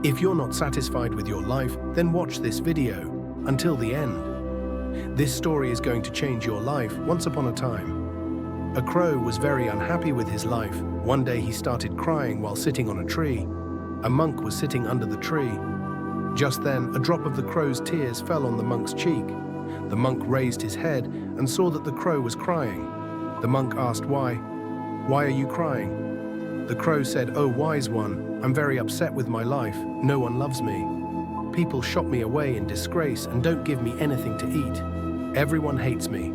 If you're not satisfied with your life, then watch this video until the end. This story is going to change your life. Once upon a time, a crow was very unhappy with his life. One day he started crying while sitting on a tree. A monk was sitting under the tree. Just then, a drop of the crow's tears fell on the monk's cheek. The monk raised his head and saw that the crow was crying. The monk asked, "Why? Why are you crying?" The crow said, "Oh, wise one, I'm very upset with my life. No one loves me. People shot me away in disgrace and don't give me anything to eat. Everyone hates me.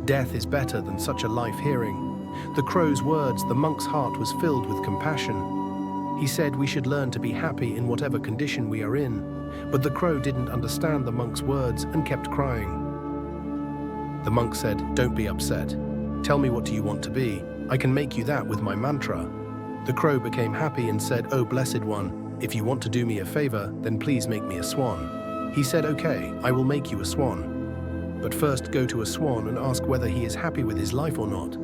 Death is better than such a life." Hearing the crow's words, the monk's heart was filled with compassion. He said, "We should learn to be happy in whatever condition we are in." But the crow didn't understand the monk's words and kept crying. The monk said, "Don't be upset. Tell me, what do you want to be? I can make you that with my mantra." The crow became happy and said, "Oh, blessed one, if you want to do me a favor, then please make me a swan." He said, "Okay, I will make you a swan. But first go to a swan and ask whether he is happy with his life or not.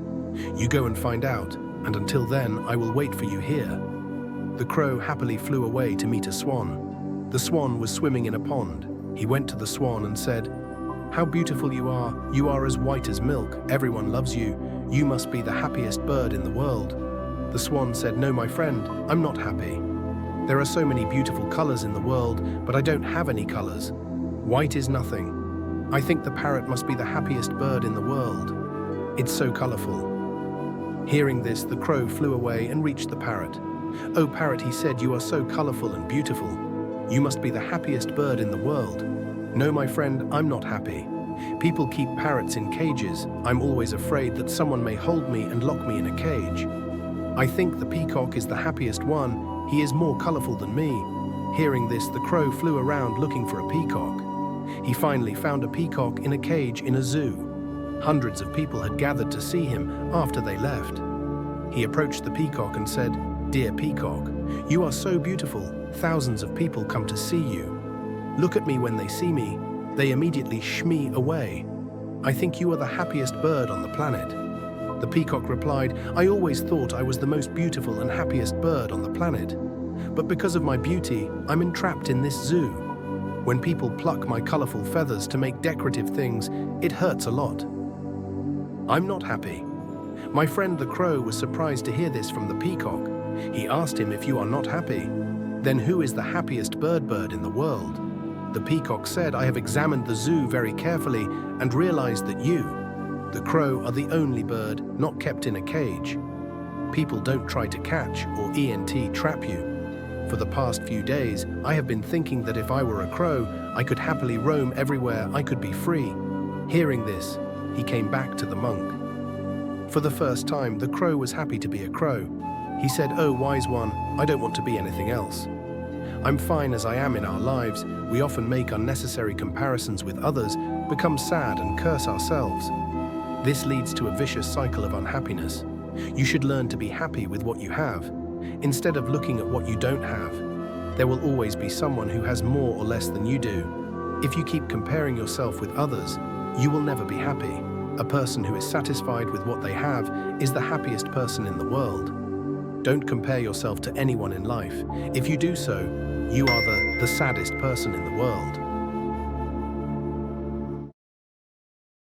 You go and find out, and until then, I will wait for you here." The crow happily flew away to meet a swan. The swan was swimming in a pond. He went to the swan and said, "How beautiful you are. You are as white as milk. Everyone loves you. You must be the happiest bird in the world." The swan said, "No, my friend, I'm not happy. There are so many beautiful colors in the world, but I don't have any colors. White is nothing. I think the parrot must be the happiest bird in the world. It's so colorful." Hearing this, the crow flew away and reached the parrot. "Oh, parrot," he said, "you are so colorful and beautiful. You must be the happiest bird in the world." "No, my friend, I'm not happy. People keep parrots in cages. I'm always afraid that someone may hold me and lock me in a cage. I think the peacock is the happiest one. He is more colorful than me." Hearing this, the crow flew around looking for a peacock. He finally found a peacock in a cage in a zoo. Hundreds of people had gathered to see him after they left. He approached the peacock and said, "Dear peacock, you are so beautiful. Thousands of people come to see you. Look at me when they see me. They immediately shmee away. I think you are the happiest bird on the planet." The peacock replied, "I always thought I was the most beautiful and happiest bird on the planet. But because of my beauty, I'm entrapped in this zoo. When people pluck my colorful feathers to make decorative things, it hurts a lot. I'm not happy." My friend the crow was surprised to hear this from the peacock. He asked him, "If you are not happy, then who is the happiest bird in the world?" The peacock said, "I have examined the zoo very carefully and realized that you, the crow, are the only bird not kept in a cage. People don't try to catch or trap you. For the past few days, I have been thinking that if I were a crow, I could happily roam everywhere. I could be free." Hearing this, he came back to the monk. For the first time, the crow was happy to be a crow. He said, "Oh, wise one, I don't want to be anything else. I'm fine as I am in our lives. We often make unnecessary comparisons with others, become sad and curse ourselves. This leads to a vicious cycle of unhappiness. You should learn to be happy with what you have, instead of looking at what you don't have. There will always be someone who has more or less than you do. If you keep comparing yourself with others, you will never be happy. A person who is satisfied with what they have is the happiest person in the world. Don't compare yourself to anyone in life. If you do so, you are the saddest person in the world."